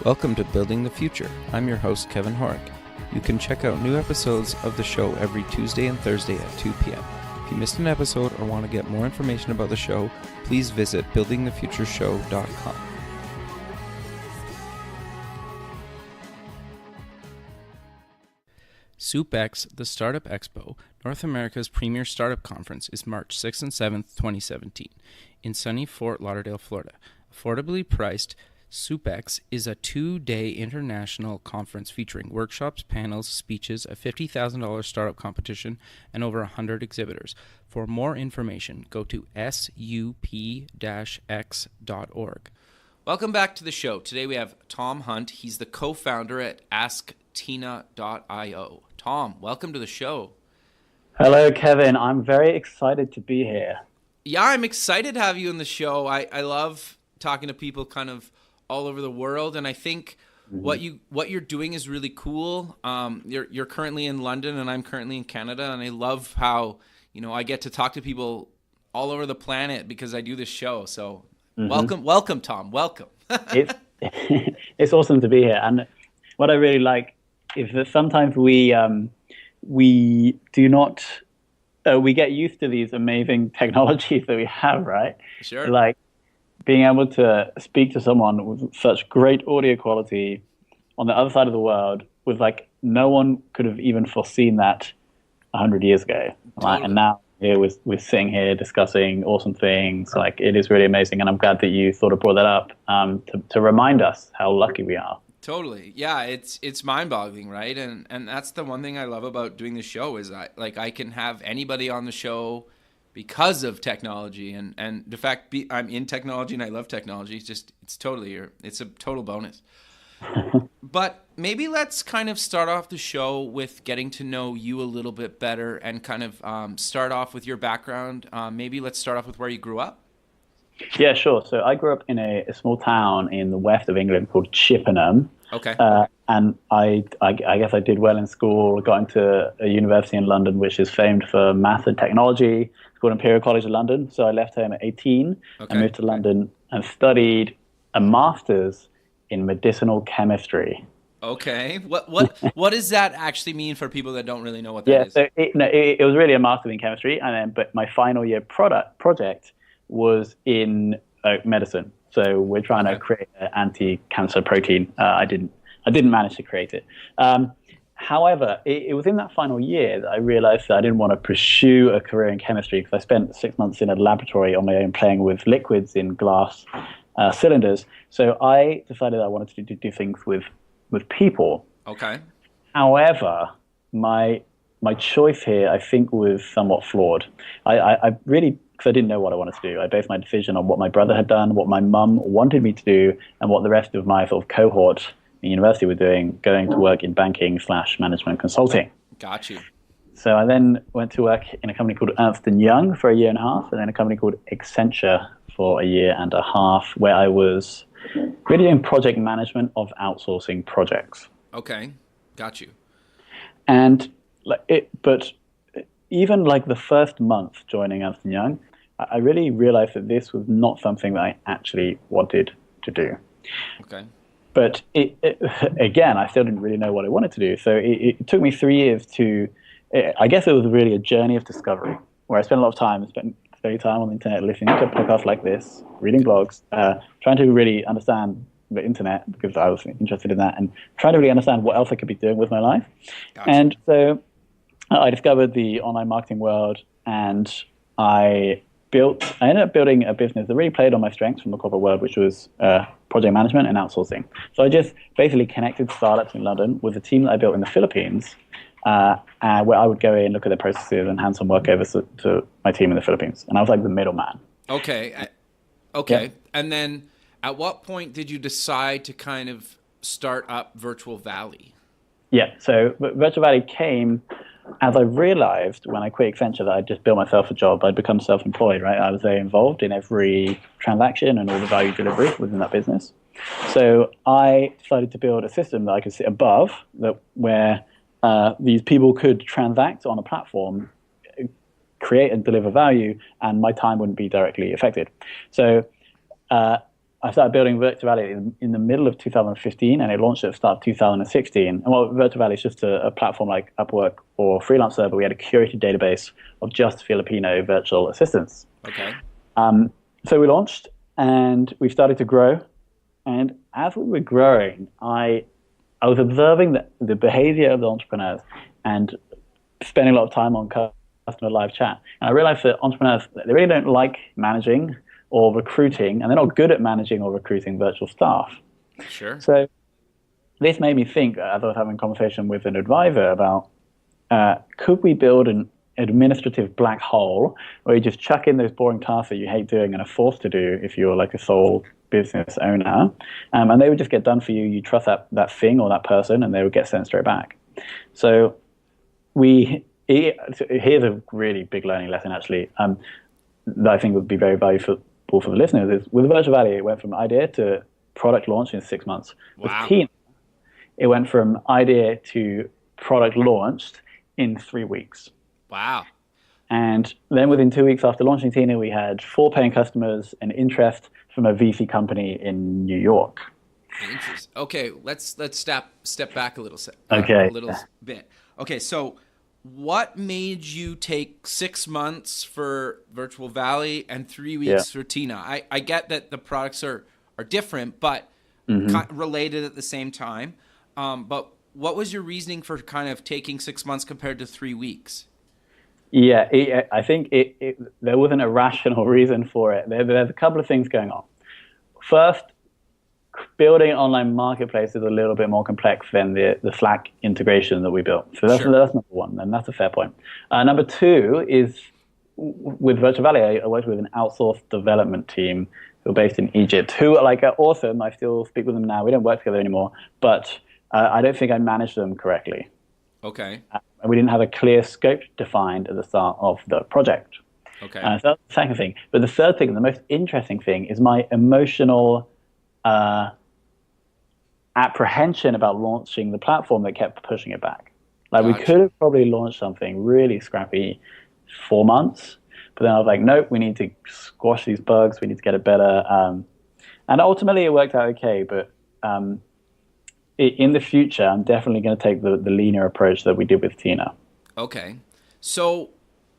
Welcome to Building the Future. I'm your host, Kevin Horick. You can check out new episodes of the show every Tuesday and Thursday at 2 p.m. If you missed an episode or want to get more information about the show, please visit buildingthefutureshow.com. SoupX, the Startup Expo, North America's premier startup conference, is March 6th and 7th, 2017, in sunny Fort Lauderdale, Florida. Affordably priced, SoupX is a 2-day international conference featuring workshops, panels, speeches, a $50,000 startup competition, and over 100 exhibitors. For more information, go to sup-x.org. Welcome back to the show. Today we have Tom Hunt. He's the co-founder at AskTina.io. Tom, welcome to the show. Hello, Kevin. I'm very excited to be here. Yeah, I'm excited to have you on the show. I love talking to people kind of all over the world, and I think what you're doing is really cool. You're currently in London, and I'm currently in Canada, and I love how I get to talk to people all over the planet because I do this show. So welcome, Tom. Welcome. It's awesome to be here, and what I really like is that sometimes we do not we get used to these amazing technologies that we have, right? Sure. Like being able to speak to someone with such great audio quality on the other side of the world with no one could have even foreseen that 100 years ago. Totally. Right? And now here we're sitting here discussing awesome things. It is really amazing, and I'm glad that you sort of brought that up to remind us how lucky we are. Totally. Yeah, it's mind-boggling, right? And that's the one thing I love about doing the show is I can have anybody on the show because of technology, and the fact I'm in technology and I love technology. It's a total bonus. But maybe let's kind of start off the show with getting to know you a little bit better and kind of start off with your background. Maybe let's start off with where you grew up. Yeah, sure. So I grew up in a small town in the west of England called Chippenham. Okay. And I guess I did well in school, got into a university in London, which is famed for math and technology. It's called Imperial College of London. So I left home at 18 and moved to London and studied a master's in medicinal chemistry. Okay. What does that actually mean for people that don't really know what that is? So it was really a master's in chemistry, but my final year project was in medicine. So we're trying to create an anti-cancer protein. I didn't manage to create it. However, it was in that final year that I realized that I didn't want to pursue a career in chemistry because I spent 6 months in a laboratory on my own playing with liquids in glass cylinders. So I decided I wanted to do things with people. Okay. However, my choice here, I think, was somewhat flawed. I really, because I didn't know what I wanted to do, I based my decision on what my brother had done, what my mum wanted me to do, and what the rest of my sort of cohort in university were doing, going to work in banking/management consulting. Got you. So I then went to work in a company called Ernst & Young for a year and a half, and then a company called Accenture for a year and a half, where I was really doing project management of outsourcing projects. Okay, got you. And but even the first month joining Ernst & Young, I really realized that this was not something that I actually wanted to do. Okay. But again, I still didn't really know what I wanted to do. So it took me 3 years I guess it was really a journey of discovery, where I spent a lot of time, spending time on the internet, listening to podcasts like this, reading blogs, trying to really understand the internet because I was interested in that, and trying to really understand what else I could be doing with my life. Gotcha. And so I discovered the online marketing world, and I ended up building a business that really played on my strengths from the corporate world, which was project management and outsourcing. So I just basically connected startups in London with a team that I built in the Philippines, where I would go in, look at their processes, and hand some work over to my team in the Philippines. And I was like the middleman. Okay. Yeah. And then at what point did you decide to kind of start up Virtual Valley? Yeah, so Virtual Valley came as I realized when I quit Accenture that I'd just built myself a job. I'd become self-employed, right? I was very involved in every transaction and all the value delivery within that business. So I decided to build a system that I could sit above, where these people could transact on a platform, create and deliver value, and my time wouldn't be directly affected. So I started building Virtual Valley in the middle of 2015, and it launched at the start of 2016. And well, Virtual Valley is just a platform like Upwork or Freelancer, but we had a curated database of just Filipino virtual assistants. Okay. So we launched, and we started to grow. And as we were growing, I was observing the behavior of the entrepreneurs and spending a lot of time on customer live chat. And I realized that entrepreneurs, they really don't like managing or recruiting, and they're not good at managing or recruiting virtual staff. Sure. So this made me think, as I was having a conversation with an advisor about, could we build an administrative black hole where you just chuck in those boring tasks that you hate doing and are forced to do if you're like a sole business owner, and they would just get done for you. You trust that thing or that person, and they would get sent straight back. So here's a really big learning lesson, actually, that I think would be very valuable for the listeners. Is with Virtual Valley, it went from idea to product launch in 6 months. Wow. With Tina, it went from idea to product launched in 3 weeks. Wow. And then within 2 weeks after launching Tina, we had 4 paying customers and interest from a VC company in New York. Interesting. Okay, let's step back a little bit. Okay, so what made you take 6 months for Virtual Valley and 3 weeks for Tina? I get that the products are different, but related at the same time. But what was your reasoning for kind of taking 6 months compared to 3 weeks? Yeah, I think there wasn't a rational reason for it. There's a couple of things going on. First, building an online marketplace is a little bit more complex than the Slack integration that we built. So that's number one, and that's a fair point. Number two is with Virtual Valley, I worked with an outsourced development team who are based in Egypt, who are awesome. I still speak with them now. We don't work together anymore, but I don't think I managed them correctly. Okay. And we didn't have a clear scope defined at the start of the project. Okay. So that's the second thing. But the third thing, the most interesting thing, is my emotional apprehension about launching the platform that kept pushing it back. We could have probably launched something really scrappy 4 months, but then I was like, nope, we need to squash these bugs. We need to get it better. And ultimately, it worked out okay. But in the future, I'm definitely going to take the leaner approach that we did with Tina. Okay. So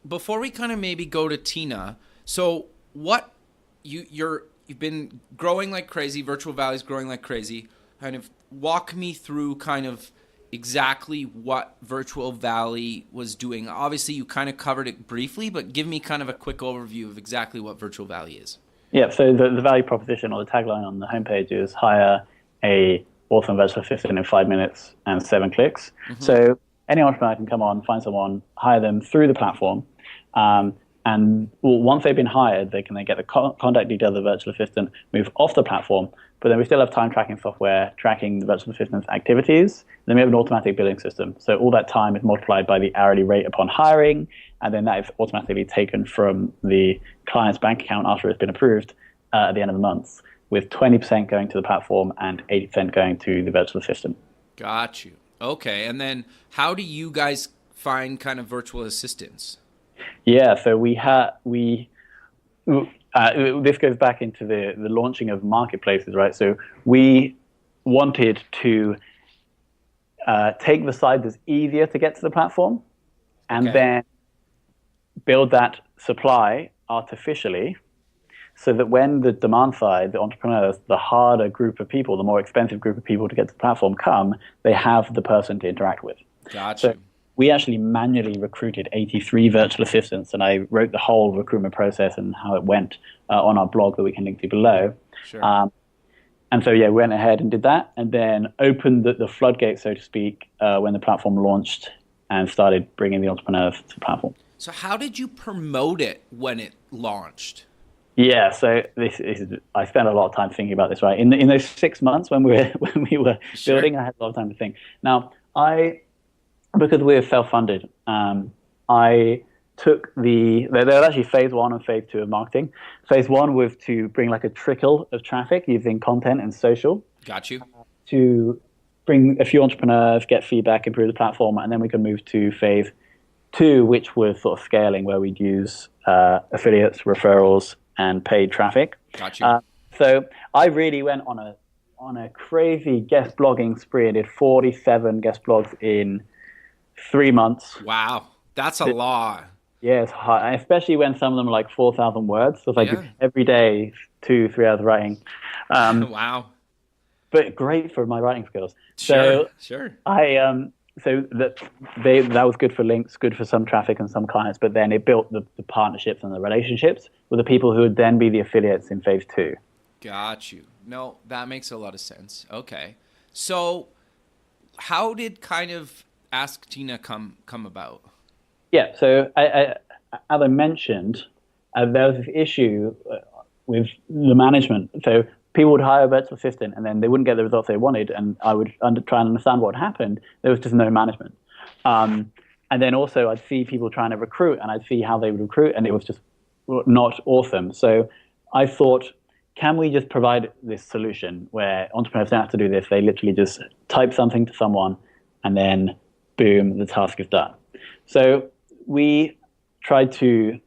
before we kind of maybe go to Tina, so what you've been growing like crazy, Virtual Valley's growing like crazy. Kind of walk me through kind of exactly what Virtual Valley was doing. Obviously, you kind of covered it briefly, but give me kind of a quick overview of exactly what Virtual Valley is. Yeah, so the value proposition or the tagline on the homepage is hire a awesome virtual assistant in 5 minutes and 7 clicks. Mm-hmm. So any entrepreneur can come on, find someone, hire them through the platform. And once they've been hired, they can then get the contact details of the virtual assistant, move off the platform. But then we still have time tracking software tracking the virtual assistant's activities. Then we have an automatic billing system. So all that time is multiplied by the hourly rate upon hiring, and then that is automatically taken from the client's bank account after it's been approved at the end of the month, with 20% going to the platform and 80% going to the virtual assistant. Got you. Okay, and then how do you guys find kind of virtual assistants? Yeah, so this goes back into the launching of marketplaces, right? So we wanted to take the side that's easier to get to the platform and then build that supply artificially so that when the demand side, the entrepreneurs, the harder group of people, the more expensive group of people to get to the platform come, they have the person to interact with. Gotcha. So we actually manually recruited 83 virtual assistants, and I wrote the whole recruitment process and how it went on our blog that we can link to below. Sure. And so, we went ahead and did that, and then opened the floodgates, so to speak, when the platform launched and started bringing the entrepreneurs to the platform. So how did you promote it when it launched? Yeah, so I spent a lot of time thinking about this, right? In those 6 months when we were Sure. building, I had a lot of time to think. Now, because we're self-funded, I took there was actually phase 1 and phase 2 of marketing. Phase 1 was to bring a trickle of traffic using content and social. Got you. To bring a few entrepreneurs, get feedback, improve the platform, and then we can move to phase 2, which was sort of scaling, where we'd use affiliates, referrals, and paid traffic. Got you. So I really went on a crazy guest blogging spree. I did 47 guest blogs in 3 months. Wow, that's a lot. Yeah, it's hard, and especially when some of them are like 4,000 words. So it's like Yeah. every day, 2, 3 hours writing. Um, Wow. but great for my writing skills. Sure. So Sure. so that was good for links, good for some traffic and some clients. But then it built the partnerships and the relationships with the people who would then be the affiliates in phase two. Got you. No, that makes a lot of sense. Okay. So, how did kind of Ask Tina come about? Yeah. So as I mentioned, there was this issue with the management. So people would hire a virtual assistant and then they wouldn't get the results they wanted, and I would try and understand what happened. There was just no management. And then also I'd see people trying to recruit, and I'd see how they would recruit, and it was just not awesome. So I thought, can we just provide this solution where entrepreneurs don't have to do this? They literally just type something to someone, and then boom, the task is done. So we tried to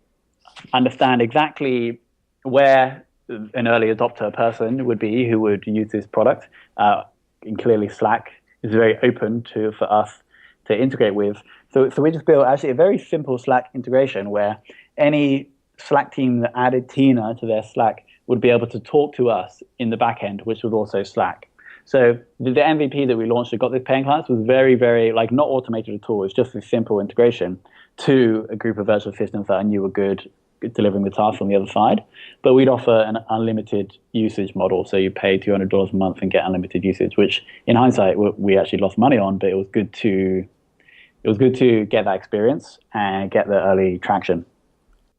understand exactly where an early adopter person would be who would use this product. And clearly Slack is very open for us to integrate with. So we just built actually a very simple Slack integration where any Slack team that added Tina to their Slack would be able to talk to us in the back end, which was also Slack. So the MVP that we launched that got this paying clients was very, very not automated at all. It's just a simple integration to a group of virtual assistants that I knew were good at delivering the task on the other side. But we'd offer an unlimited usage model. So you pay $200 a month and get unlimited usage, which in hindsight we actually lost money on, but it was good to get that experience and get the early traction.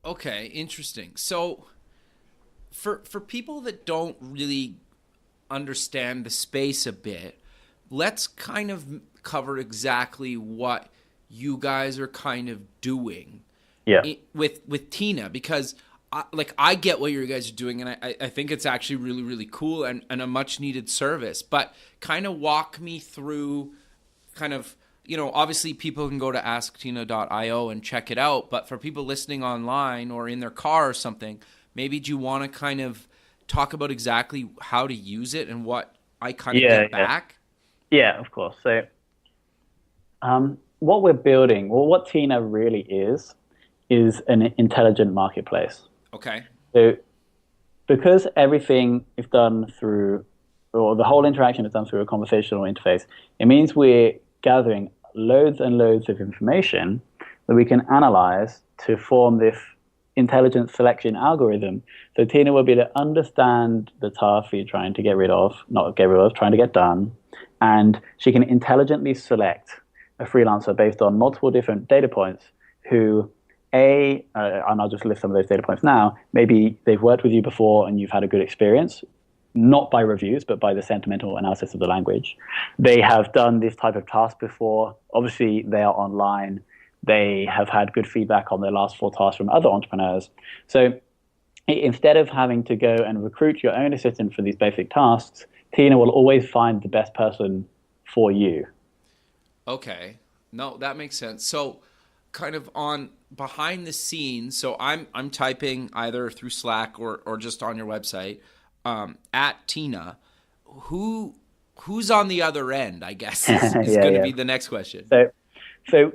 Okay, interesting. So for people that don't really understand the space a bit, let's kind of cover exactly what you guys are kind of doing with Tina, because I get what you guys are doing, and I think it's actually really, really cool and a much needed service. But kind of walk me through kind of, obviously people can go to asktina.io and check it out, but for people listening online or in their car or something, maybe do you want to kind of talk about exactly how to use it and what I kind of get back? Yeah, of course. So what we're building, what Tina really is an intelligent marketplace. Okay. So because everything is done through, or the whole interaction is done through a conversational interface, it means we're gathering loads and loads of information that we can analyze to form this intelligent selection algorithm. So Tina will be able to understand the task you're trying to trying to get done, and she can intelligently select a freelancer based on multiple different data points who, and I'll just list some of those data points now, maybe they've worked with you before and you've had a good experience, not by reviews, but by the sentimental analysis of the language. They have done this type of task before. Obviously, they are online. They have had good feedback on their last 4 tasks from other entrepreneurs. So instead of having to go and recruit your own assistant for these basic tasks, Tina will always find the best person for you. Okay. No, that makes sense. So kind of on behind the scenes, so I'm typing either through Slack or just on your website, at Tina. Who's on the other end, I guess, is going to be the next question. So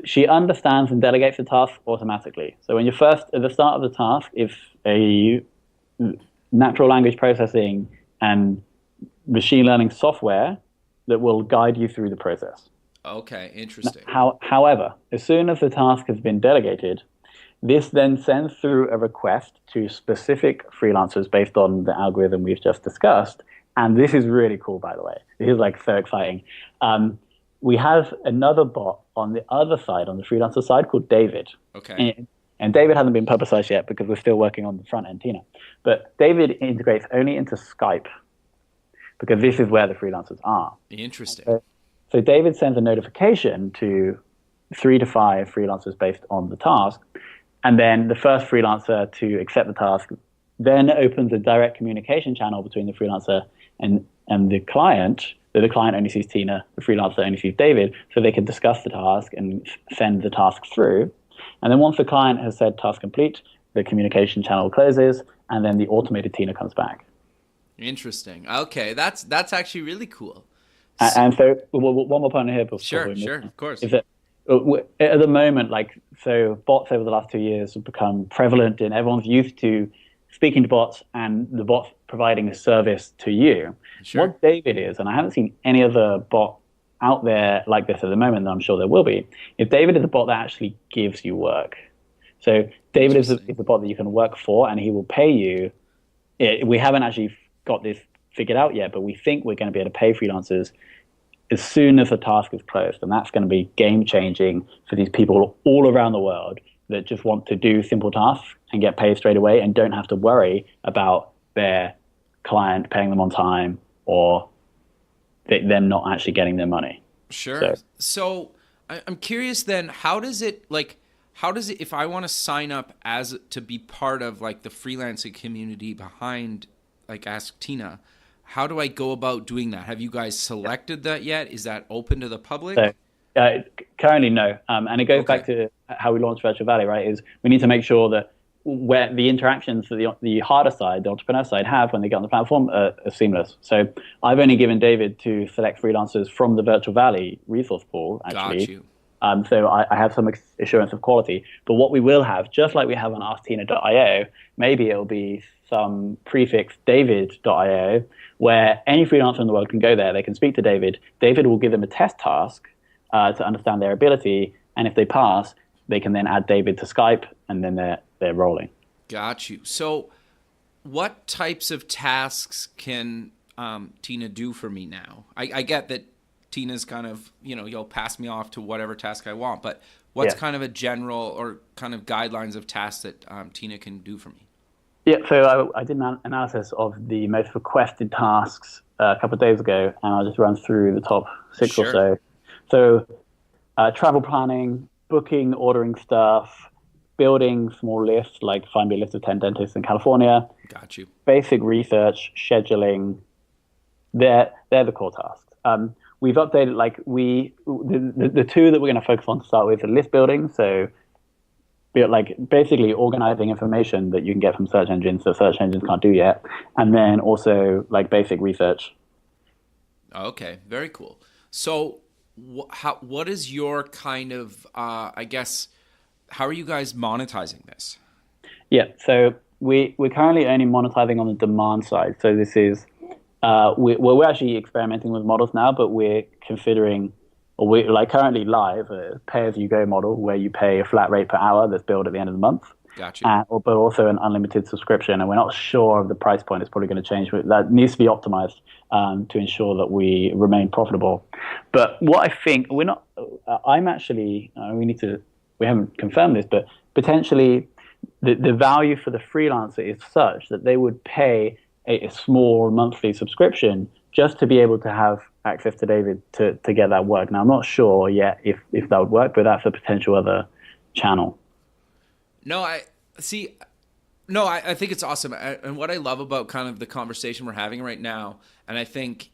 she understands and delegates the task automatically. So when you're first at the start of the task, if a natural language processing and machine learning software that will guide you through the process. Okay, interesting. However, as soon as the task has been delegated, this then sends through a request to specific freelancers based on the algorithm we've just discussed. And this is really cool, by the way. This is so exciting. We have another bot on the other side, on the freelancer side, called David. Okay. And David hasn't been publicized yet because we're still working on the front end, Tina. But David integrates only into Skype because this is where the freelancers are. Interesting. So David sends a notification to 3 to 5 freelancers based on the task. And then the first freelancer to accept the task then opens a direct communication channel between the freelancer and the client. So the client only sees Tina, the freelancer only sees David, so they can discuss the task and send the task through. And then once the client has said task complete, the communication channel closes, and then the automated Tina comes back. Interesting. Okay, that's actually really cool. And so one more point here before Sure, we move sure, on, of course. is that at the moment, like, so bots over the last 2 years have become prevalent, and everyone's used to speaking to bots and the bots providing a service to you. Sure. What David is, and I haven't seen any other bot out there like this at the moment, and I'm sure there will be, if David is a bot that actually gives you work. So David is a bot that you can work for, and he will pay you. We haven't actually got this figured out yet, but we think we're going to be able to pay freelancers as soon as the task is closed. And that's going to be game changing for these people all around the world that just want to do simple tasks and get paid straight away and don't have to worry about their client paying them on time or them not actually getting their money. Sure. So I'm curious then, how does it, if I want to sign up to be part of like the freelancing community behind like Ask Tina, how do I go about doing that? Have you guys selected that yet? Is that open to the public? So, currently, no. And it goes back to how we launched Virtual Valley, right? Is we need to make sure that where the interactions that the harder side, the entrepreneur side, have when they get on the platform are seamless. So I've only given David to select freelancers from the Virtual Valley resource pool, actually. Got you. So I have some assurance of quality. But what we will have, just like we have on AskTina.io, maybe it'll be some prefix David.io, where any freelancer in the world can go there. They can speak to David. David will give them a test task to understand their ability. And if they pass, they can then add David to Skype, and then they're rolling. Got you. So what types of tasks can Tina do for me now? I get that Tina's kind of, you'll pass me off to whatever task I want, but what's kind of a general or kind of guidelines of tasks that Tina can do for me? Yeah, so I did an analysis of the most requested tasks a couple of days ago, and I'll just run through the top 6 or so. So travel planning, booking, ordering stuff, building small lists, like find me a list of 10 dentists in California. Got you. Basic research, scheduling, they're the core tasks. We've updated, the two that we're going to focus on to start with are list building, so basically organizing information that you can get from search engines that search engines can't do yet, and then also like basic research. Okay, very cool. So what is your kind of, I guess, how are you guys monetizing this? Yeah, so we're currently only monetizing on the demand side. So this is, we're actually experimenting with models now, but we're considering, or we're like currently live, a pay-as-you-go model where you pay a flat rate per hour that's billed at the end of the month. Gotcha. But also an unlimited subscription, and we're not sure of the price point. It's probably going to change. That needs to be optimized to ensure that we remain profitable. But what I think we're not, I'm actually, we haven't confirmed this, but potentially the value for the freelancer is such that they would pay a small monthly subscription just to be able to have access to David to get that work. Now, I'm not sure yet if that would work, but that's a potential other channel. No, I think it's awesome. And what I love about kind of the conversation we're having right now, and I think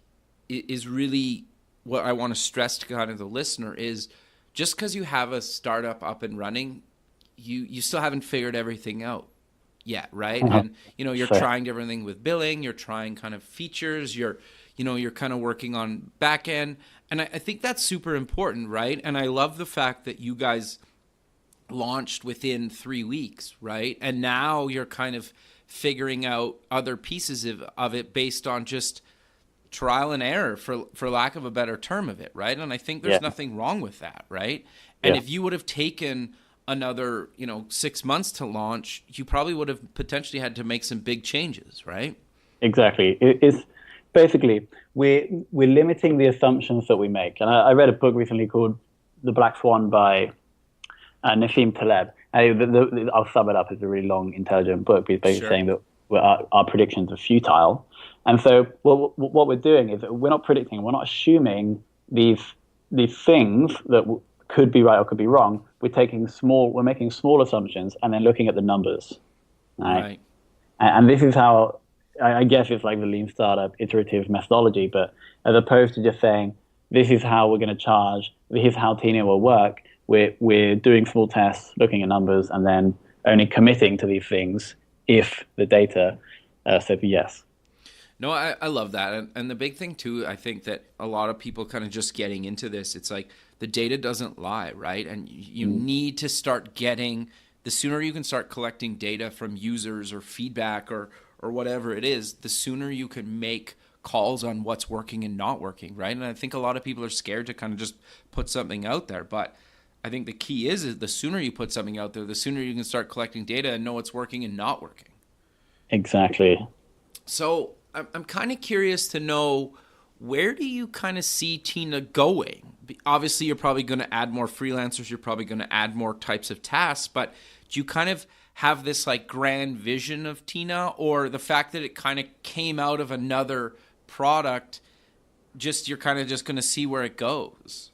is really what I want to stress to kind of the listener, is just because you have a startup up and running, you still haven't figured everything out yet, right? And you're trying everything with billing, you're trying kind of features, you're kind of working on back end, and I think that's super important, right? And I love the fact that you guys launched within 3 weeks, right? And now you're kind of figuring out other pieces of it based on just trial and error, for lack of a better term of it, right? And I think there's nothing wrong with that, right? And if you would have taken another 6 months to launch, you probably would have potentially had to make some big changes, right? Exactly. It's basically we're limiting the assumptions that we make. And I read a book recently called The Black Swan by Nassim Taleb. I'll sum it up. It's a really long, intelligent book. He's basically saying that our predictions are futile. And so what we're doing is we're not predicting, we're not assuming these things that could be right or could be wrong. We're making small assumptions and then looking at the numbers. Right. And this is how, I guess it's like the lean startup iterative methodology, but as opposed to just saying, this is how we're going to charge, this is how Tina will work, we're doing small tests, looking at numbers, and then only committing to these things if the data says yes. No, I love that. And the big thing too, I think that a lot of people kind of just getting into this, it's like the data doesn't lie, right? And you need to start getting, the sooner you can start collecting data from users or feedback or whatever it is, the sooner you can make calls on what's working and not working, right? And I think a lot of people are scared to kind of just put something out there. But I think the key is the sooner you put something out there, the sooner you can start collecting data and know what's working and not working. Exactly. So I'm kind of curious to know, where do you kind of see Tina going? Obviously, you're probably going to add more freelancers. You're probably going to add more types of tasks. But do you kind of have this like grand vision of Tina, or the fact that it kind of came out of another product, just you're kind of just going to see where it goes?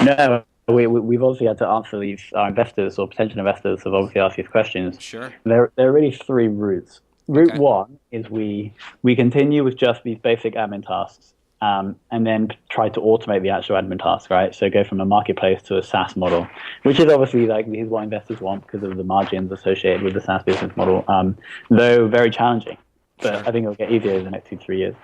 No, we've obviously had to answer these. Our investors or potential investors have obviously asked these questions. Sure. There are really three routes. Route Okay. one is we continue with just these basic admin tasks, and then try to automate the actual admin tasks, right? So go from a marketplace to a SaaS model, which is obviously like this is what investors want because of the margins associated with the SaaS business model, though very challenging. But Sure. I think it'll get easier in the next 2 3 years.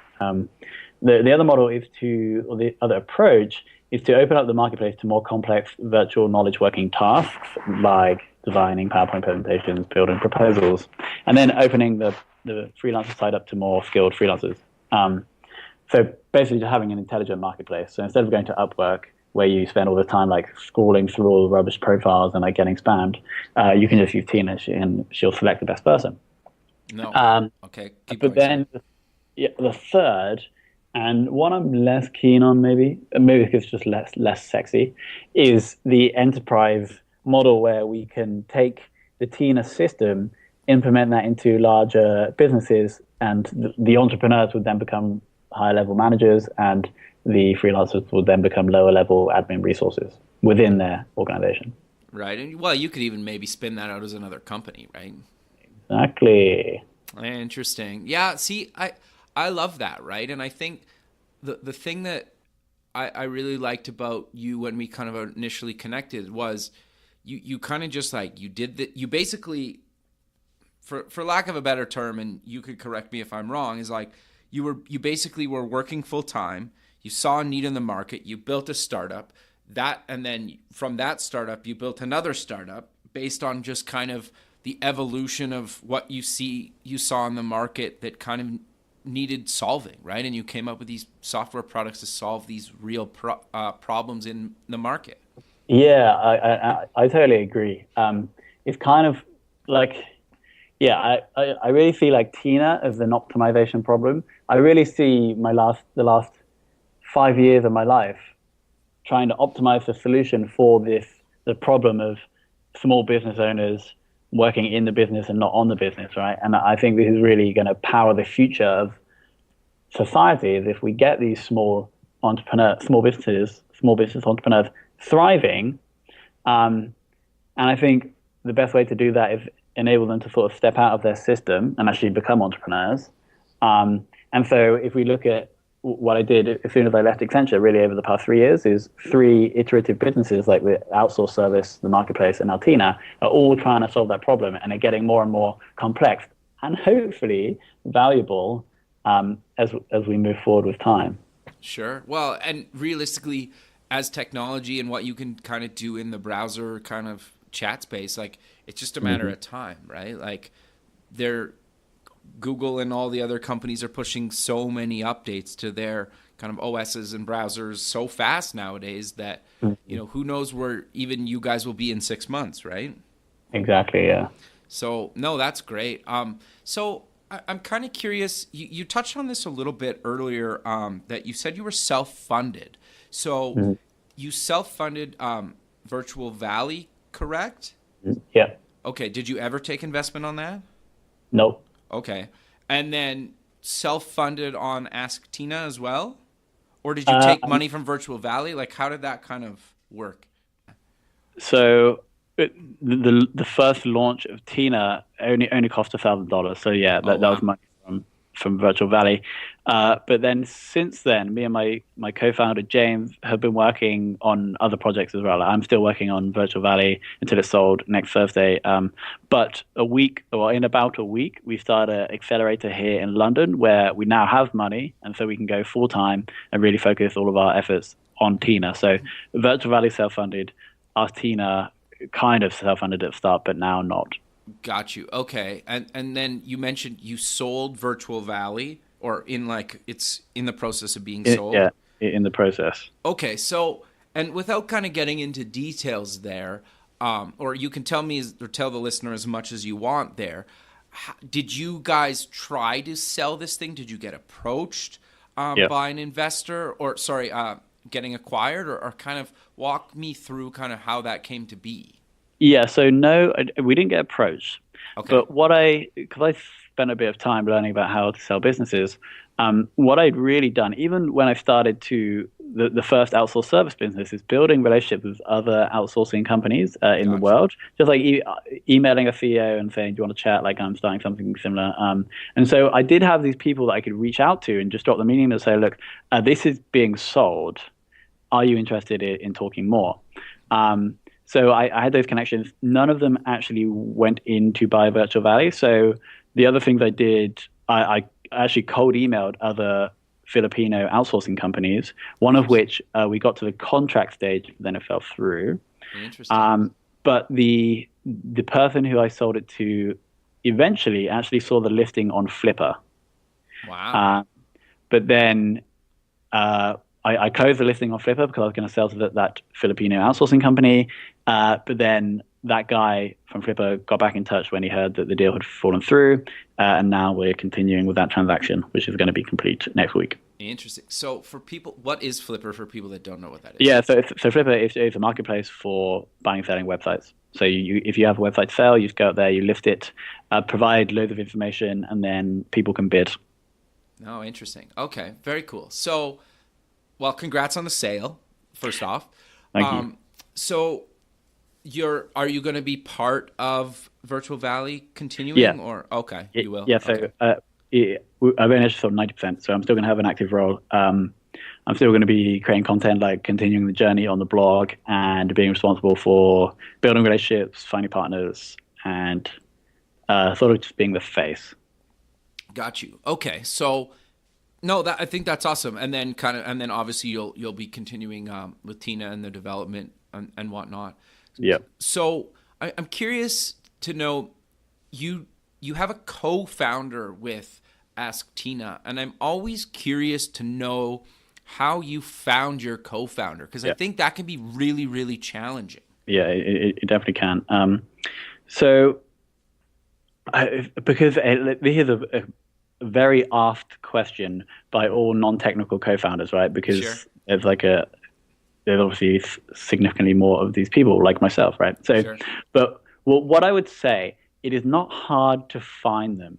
The other model is or the other approach is to open up the marketplace to more complex virtual knowledge working tasks like designing PowerPoint presentations, building proposals, and then opening the freelancer side up to more skilled freelancers. So basically just having an intelligent marketplace. So instead of going to Upwork, where you spend all the time like scrolling through all the rubbish profiles and like getting spammed, you can just use Tina and she'll select the best person. No. Okay. Keep But going. then the third, and one I'm less keen on, maybe because it's just less sexy, is the enterprise model where we can take the Tina system, implement that into larger businesses, and the entrepreneurs would then become higher level managers, and the freelancers would then become lower level admin resources within their organization. Right. And well, you could even maybe spin that out as another company, right? Exactly. Interesting. Yeah, see, I love that, right? And I think the thing that I really liked about you when we kind of initially connected was you kind of just like you did that. You basically, for lack of a better term, and you could correct me if I'm wrong, is like you basically were working full time. You saw a need in the market. You built a startup and then from that startup you built another startup based on just kind of the evolution of what you saw in the market that kind of needed solving, right? And you came up with these software products to solve these real problems in the market. Yeah, I totally agree. It's kind of like, yeah, I really see like Tina as an optimization problem. I really see the last 5 years of my life trying to optimize the solution for the problem of small business owners working in the business and not on the business, right? And I think this is really going to power the future of society is if we get these small business entrepreneurs thriving. And I think the best way to do that is enable them to sort of step out of their system and actually become entrepreneurs. And so if we look at what I did as soon as I left Accenture, really over the past 3 years, is 3 iterative businesses like the outsource service, the marketplace, and Altina are all trying to solve that problem and are getting more and more complex and hopefully valuable as we move forward with time. Sure. Well, and realistically, as technology and what you can kind of do in the browser kind of chat space, like it's just a matter of time, right? Like Google and all the other companies are pushing so many updates to their kind of OSs and browsers so fast nowadays that, who knows where even you guys will be in 6 months, right? Exactly, yeah. So, no, that's great. So I'm kind of curious, you touched on this a little bit earlier, that you said you were self-funded. So you self-funded Virtual Valley, correct? Yeah. Okay, did you ever take investment on that? Nope. Okay. And then self-funded on Ask Tina as well? Or did you take money from Virtual Valley? Like, how did that kind of work? So the first launch of Tina only cost $1,000. So yeah, that was money from Virtual Valley. But then since then, me and my co-founder James have been working on other projects as well. I'm still working on Virtual Valley until it's sold next Thursday. But in about a week, we start an accelerator here in London where we now have money, and so we can go full time and really focus all of our efforts on Tina. So Virtual Valley self-funded, our Tina kind of self-funded at the start, but now not. Got you. Okay. And then you mentioned you sold Virtual Valley, or it's in the process of being sold? Yeah, in the process. Okay. So, and without kind of getting into details there, or you can tell me or tell the listener as much as you want there, did you guys try to sell this thing? Did you get approached by an investor, or getting acquired, or kind of walk me through kind of how that came to be? Yeah, so no, we didn't get approached. Okay. But because I spent a bit of time learning about how to sell businesses, what I'd really done, even when I started the first outsourced service business, is building relationships with other outsourcing companies in the world. Just like emailing a CEO and saying, do you want to chat? Like, I'm starting something similar. And so I did have these people that I could reach out to and just drop them an email and say, look, this is being sold. Are you interested in talking more? So I had those connections. None of them actually went in to buy Virtual Valley. So the other things I did, I actually cold emailed other Filipino outsourcing companies, one of which we got to the contract stage, but then it fell through. Interesting. But the person who I sold it to eventually actually saw the listing on Flipper. Wow. But then I closed the listing on Flipper because I was going to sell to that Filipino outsourcing company. But then that guy from Flipper got back in touch when he heard that the deal had fallen through. And now we're continuing with that transaction, which is going to be complete next week. Interesting. So for people, what is Flipper for people that don't know what that is? Yeah, so Flipper is a marketplace for buying and selling websites. So if you have a website to sell, you just go up there, you list it, provide loads of information, and then people can bid. Oh, interesting. Okay, very cool. So, well, congrats on the sale, first off. Thank you. So are you going to be part of Virtual Valley continuing? Yeah. Or okay, you will. Yeah. So okay. I've only sold 90%, so I'm still going to have an active role. I'm still going to be creating content, like continuing the journey on the blog and being responsible for building relationships, finding partners, and sort of just being the face. Got you. Okay, so no, I think that's awesome. And then obviously you'll be continuing with Tina and the development and whatnot. Yeah. So I'm curious to know, you have a co-founder with Ask Tina, and I'm always curious to know how you found your co-founder, because I think that can be really, really challenging. Yeah, it definitely can. Because this is a very asked question by all non-technical co-founders, right? Because there's obviously significantly more of these people like myself, right? So, but what I would say, it is not hard to find them.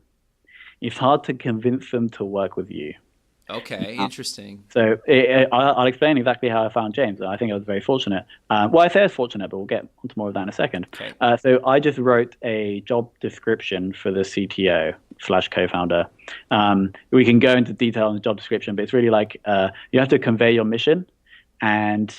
It's hard to convince them to work with you. Okay, interesting. So I'll explain exactly how I found James. I think I was very fortunate. Well, I say I was fortunate, but we'll get onto more of that in a second. Okay. So I just wrote a job description for the CTO / co-founder. We can go into detail on the job description, but it's really like you have to convey your mission, and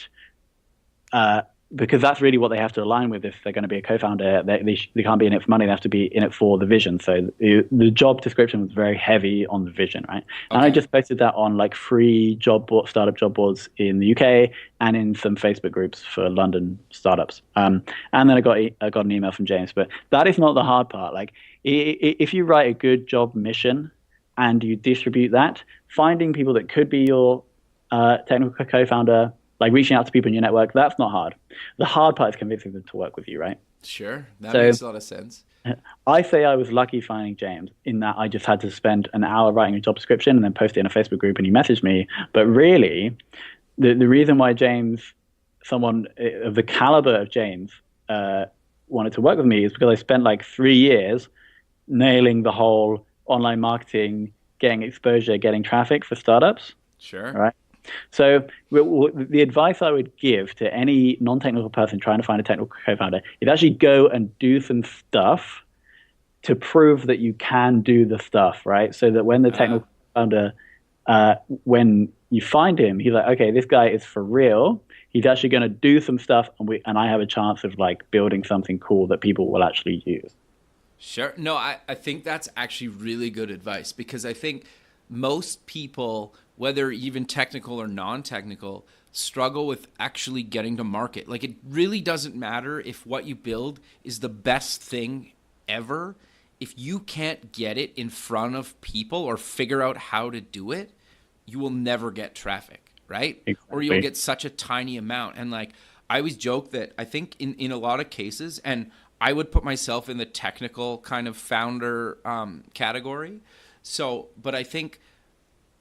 because that's really what they have to align with if they're going to be a co-founder. They can't be in it for money. They have to be in it for the vision. So the job description was very heavy on the vision, right? And I just posted that on like free startup job boards in the UK and in some Facebook groups for London startups. And then I got an email from James. But that is not the hard part. Like if you write a good job mission and you distribute that, finding people that could be your technical co-founder, like reaching out to people in your network, that's not hard. The hard part is convincing them to work with you, right? Sure. That makes a lot of sense. I say I was lucky finding James in that I just had to spend an hour writing a job description and then post it in a Facebook group and he messaged me. But really, the reason why James, someone of the caliber of James, wanted to work with me is because I spent like 3 years nailing the whole online marketing, getting exposure, getting traffic for startups. Sure. Right. So the advice I would give to any non-technical person trying to find a technical co-founder is actually go and do some stuff to prove that you can do the stuff, right? So that when the technical founder, when you find him, he's like, okay, this guy is for real. He's actually going to do some stuff, and I have a chance of like building something cool that people will actually use. Sure. No, I think that's actually really good advice, because I think most people, whether even technical or non-technical, struggle with actually getting to market. Like, it really doesn't matter if what you build is the best thing ever. If you can't get it in front of people or figure out how to do it, you will never get traffic, right? Exactly. Or you'll get such a tiny amount. And like, I always joke that I think in a lot of cases, and I would put myself in the technical kind of founder category. So, but I think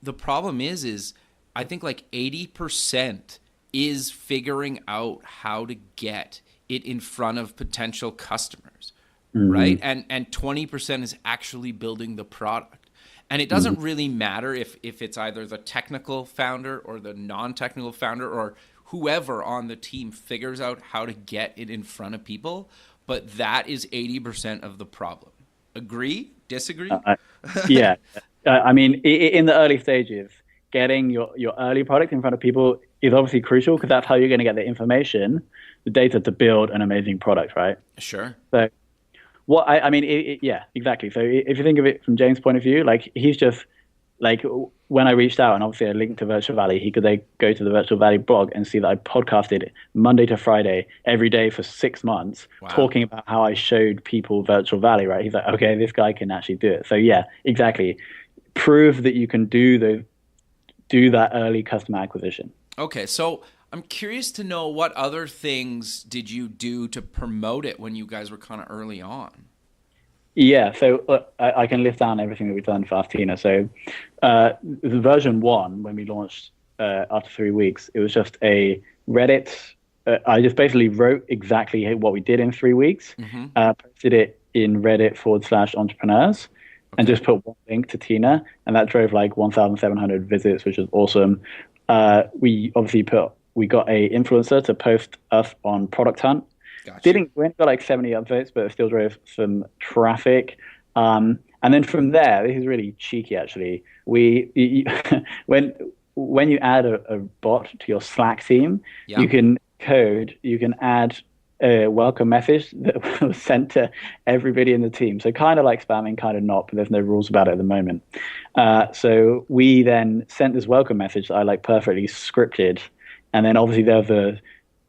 the problem is I think like 80% is figuring out how to get it in front of potential customers, right? And 20% is actually building the product. And it doesn't really matter if it's either the technical founder or the non-technical founder or whoever on the team figures out how to get it in front of people, but that is 80% of the problem. Agree? Disagree? Yeah. I mean, in the early stages, getting your early product in front of people is obviously crucial, because that's how you're going to get the information, the data to build an amazing product, right? Sure. So what I mean, yeah, exactly. So if you think of it from James' point of view, like, he's just like, when I reached out and obviously I linked to Virtual Valley, he could they go to the Virtual Valley blog and see that I podcasted Monday to Friday every day for 6 months, talking about how I showed people Virtual Valley, right? He's like, okay, this guy can actually do it. So yeah, exactly. Prove that you can do that early customer acquisition. Okay, so I'm curious to know, what other things did you do to promote it when you guys were kind of early on? Yeah, so I can list down everything that we've done for Tina. So the version 1, when we launched after 3 weeks, it was just a Reddit. I just basically wrote exactly what we did in 3 weeks, posted it in Reddit/entrepreneurs, and just put one link to Tina, and that drove like 1,700 visits, which was awesome. We got a influencer to post us on Product Hunt. We only got like 70 upvotes, but it still drove some traffic. And then from there, this is really cheeky actually. When you add a bot to your Slack team, you can add a welcome message that was sent to everybody in the team. So kind of like spamming, kind of not, but there's no rules about it at the moment. So we then sent this welcome message that I like perfectly scripted. And then obviously there's a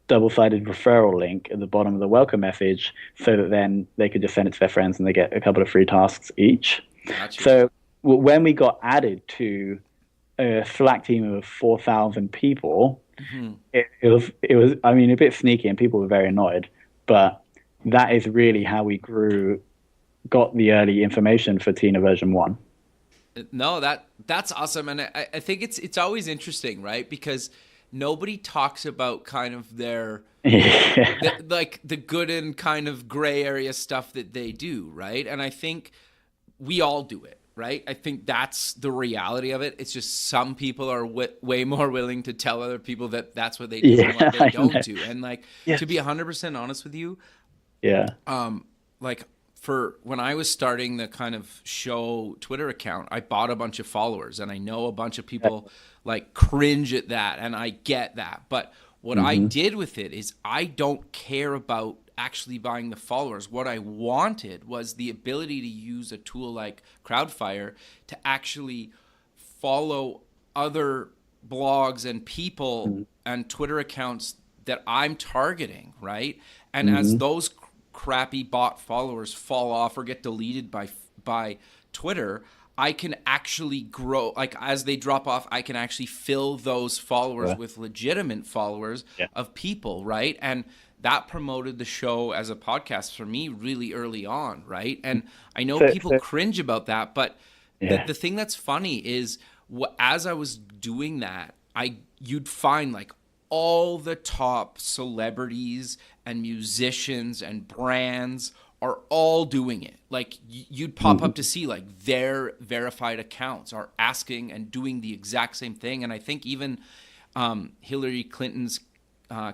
double-sided referral link at the bottom of the welcome message, so that then they could just send it to their friends and they get a couple of free tasks each. Gotcha. So when we got added to a Slack team of 4,000 people, it was I mean, a bit sneaky, and people were very annoyed, but that is really how we got the early information for Tina version 1. No, that's awesome. And I think it's always interesting, right? Because nobody talks about kind of their like the good and kind of gray area stuff that they do, right? And I think we all do it, right? I think that's the reality of it. It's just some people are way more willing to tell other people that that's what they do and what they don't do. And like, to be 100% honest with you, like, for when I was starting the kind of show Twitter account, I bought a bunch of followers, and I know a bunch of people like cringe at that, and I get that. But what I did with it is, I don't care about actually buying the followers. What I wanted was the ability to use a tool like Crowdfire to actually follow other blogs and people and Twitter accounts that I'm targeting, right? And as those crappy bot followers fall off or get deleted by Twitter, I can actually grow, like, as they drop off, I can actually fill those followers with legitimate followers of people, right? And that promoted the show as a podcast for me really early on, right? And I know people cringe about that, but the thing that's funny is, as I was doing that, you'd find like all the top celebrities and musicians and brands are all doing it. Like, you'd pop up to see like their verified accounts are asking and doing the exact same thing. And I think even Hillary Clinton's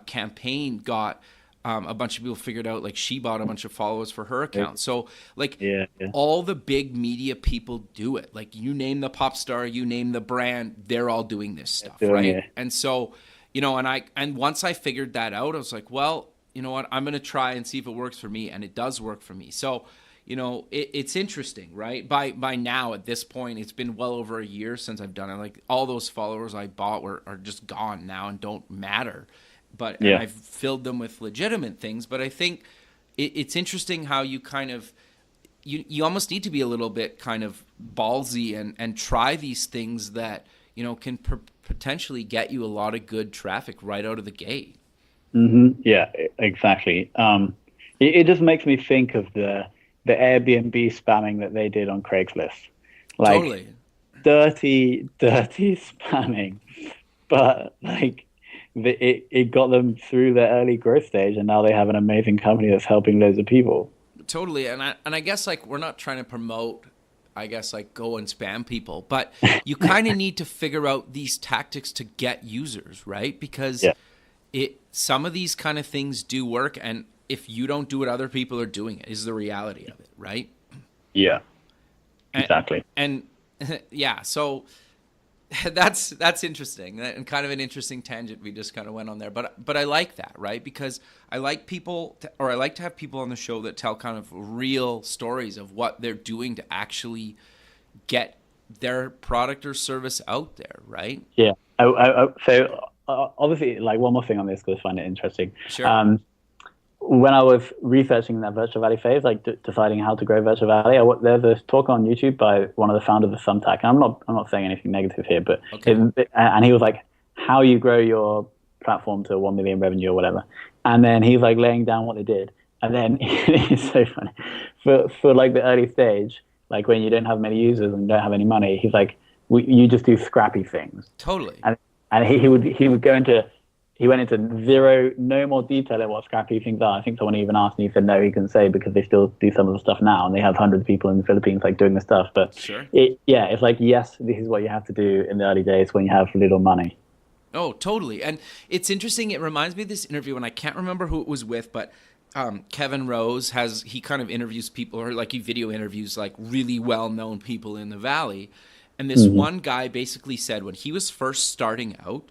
campaign got a bunch of people figured out like she bought a bunch of followers for her account. So like Yeah, yeah. all the big media people do it. Like you name the pop star, you name the brand, they're all doing this stuff, doing right? it. And so, and once I figured that out, I was like, well, you know what? I'm going to try and see if it works for me, and it does work for me. So, it's interesting, right? By now, at this point, it's been well over a year since I've done it. Like all those followers I bought are just gone now and don't matter. But and I've filled them with legitimate things. But I think it's interesting how you kind of you almost need to be a little bit kind of ballsy and try these things that can potentially get you a lot of good traffic right out of the gate. Mm-hmm. Yeah, exactly. It just makes me think of the Airbnb spamming that they did on Craigslist. Like, totally. Dirty spamming. But like it got them through their early growth stage, and now they have an amazing company that's helping loads of people. Totally. And I guess like we're not trying to promote, I guess, like go and spam people, but you kind of need to figure out these tactics to get users, right? Because some of these kind of things do work, and if you don't do it, other people are doing it, is the reality of it, right? Yeah, exactly. And yeah, so that's interesting, and kind of an interesting tangent we just kind of went on there. But I like that, right? Because I like I like to have people on the show that tell kind of real stories of what they're doing to actually get their product or service out there, right? Yeah. So obviously, like one more thing on this because I find it interesting. Sure. When I was researching that Virtual Valley phase, like deciding how to grow Virtual Valley, there's a talk on YouTube by one of the founders of Thumbtack. And I'm not saying anything negative here, but and he was like, how you grow your platform to 1 million revenue or whatever. And then he's like laying down what they did. And then it's so funny for like the early stage, like when you don't have many users and don't have any money, he's like, you just do scrappy things. Totally. And he would go into. He went into no more detail in what scrappy things are. I think someone even asked, and he said no, he can say because they still do some of the stuff now, and they have hundreds of people in the Philippines like doing the stuff. But sure. It's like, yes, this is what you have to do in the early days when you have little money. Oh, totally. And it's interesting. It reminds me of this interview, and I can't remember who it was with, but Kevin Rose he kind of interviews people, or like he video interviews like really well-known people in the Valley. And this one guy basically said when he was first starting out,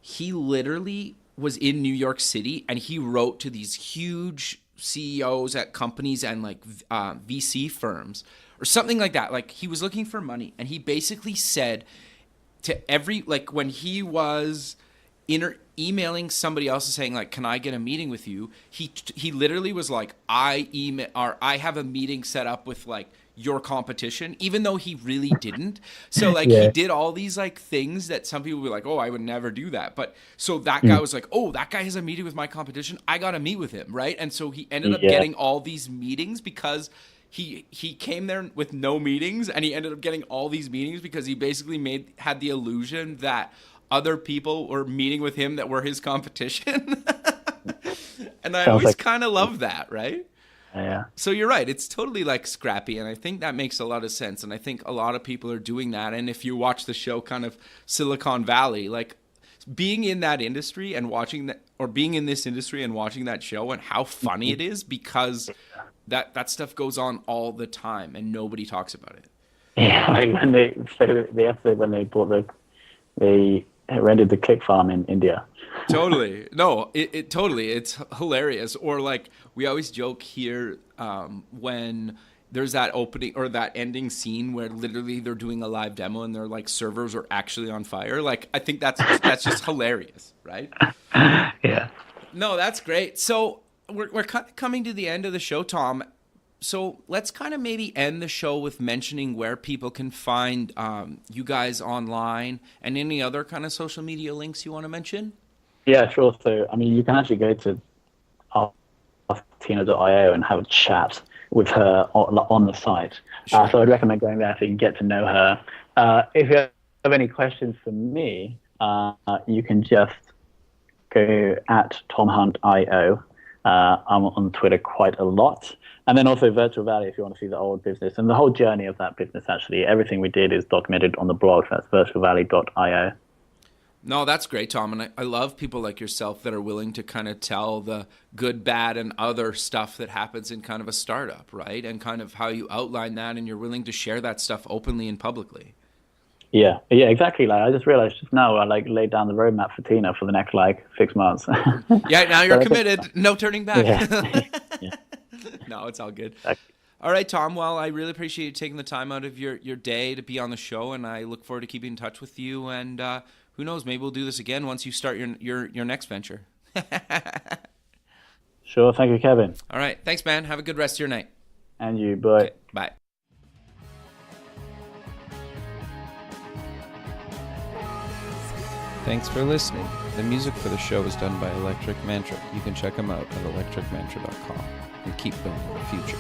he literally was in New York City and he wrote to these huge CEOs at companies and like VC firms or something like that. Like he was looking for money, and he basically said to when he was emailing somebody else and saying like, can I get a meeting with you? He literally was like, I have a meeting set up with like your competition, even though he really didn't. So like he did all these like things that some people were like, oh, I would never do that. But so that guy was like, oh, that guy has a meeting with my competition, I got to meet with him, right? And so he ended up getting all these meetings because he came there with no meetings, and he ended up getting all these meetings because he basically had the illusion that other people were meeting with him that were his competition. And I always kind of love that, right? Yeah. So you're right. It's totally like scrappy, and I think that makes a lot of sense. And I think a lot of people are doing that. And if you watch the show, kind of Silicon Valley, like being in that industry and watching that, or being in this industry and watching that show, and how funny it is because that stuff goes on all the time and nobody talks about it. Yeah, like when the episode when they rented the Click Farm in India. Totally. No, it totally. It's hilarious. Or like we always joke here when there's that opening or that ending scene where literally they're doing a live demo and their like servers are actually on fire. Like I think that's just hilarious, right? Yeah. No, that's great. So we're kind of coming to the end of the show, Tom. So let's kind of maybe end the show with mentioning where people can find you guys online and any other kind of social media links you want to mention. Yeah, sure. So, I mean, you can actually go to asktina.io and have a chat with her on the site. Sure. So I'd recommend going there so you can get to know her. If you have any questions for me, you can just go at TomHuntIO. I'm on Twitter quite a lot. And then also Virtual Valley if you want to see the old business and the whole journey of that business. Actually, everything we did is documented on the blog. That's virtualvalley.io. No, that's great, Tom. And I love people like yourself that are willing to kind of tell the good, bad, and other stuff that happens in kind of a startup, right? And kind of how you outline that, and you're willing to share that stuff openly and publicly. Yeah, exactly. Like I just realized just now, I like laid down the roadmap for Tina for the next like 6 months. Yeah, now you're committed. No turning back. Yeah. Yeah. No, it's all good. Exactly. All right, Tom. Well, I really appreciate you taking the time out of your day to be on the show, and I look forward to keeping in touch with you. And who knows, maybe we'll do this again once you start your next venture. Sure. Thank you, Kevin. All right. Thanks, man. Have a good rest of your night. And you. Bye. Okay, bye. Thanks for listening. The music for the show is done by Electric Mantra. You can check them out at electricmantra.com and keep building the future.